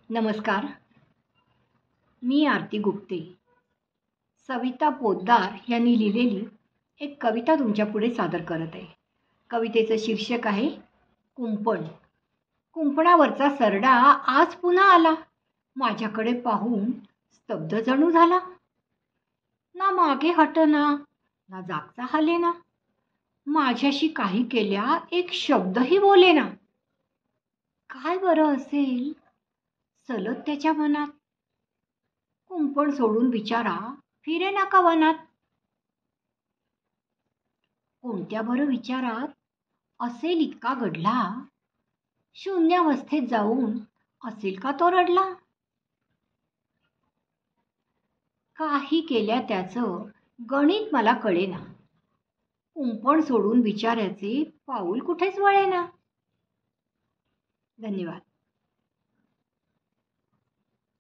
नमस्कार. मी आरती गुप्ते. सविता पोद्दार यांनी लिहिलेली एक कविता तुमच्यापुढे सादर करत आहे. कवितेचं शीर्षक आहे कुंपण. कुंपणावरचा सरडा आज पुन्हा आला. माझ्याकडे पाहून स्तब्ध जणू झाला. ना मागे हटना, ना जागचा हालेना. माझ्याशी काही केल्या एक शब्दही बोलेना. काय बरं असेल सलत त्याच्या मनात. कुंपण सोडून बिचारा फिरे नाका वनात. कोणत्या बरं विचारात असेल इतका गडला. शून्यावस्थेत जाऊन असेल का तो रडला. काही केल्या त्याचं गणित मला कळेना. कुंपण सोडून बिचाऱ्याचे पाऊल कुठेच वळेना. धन्यवाद.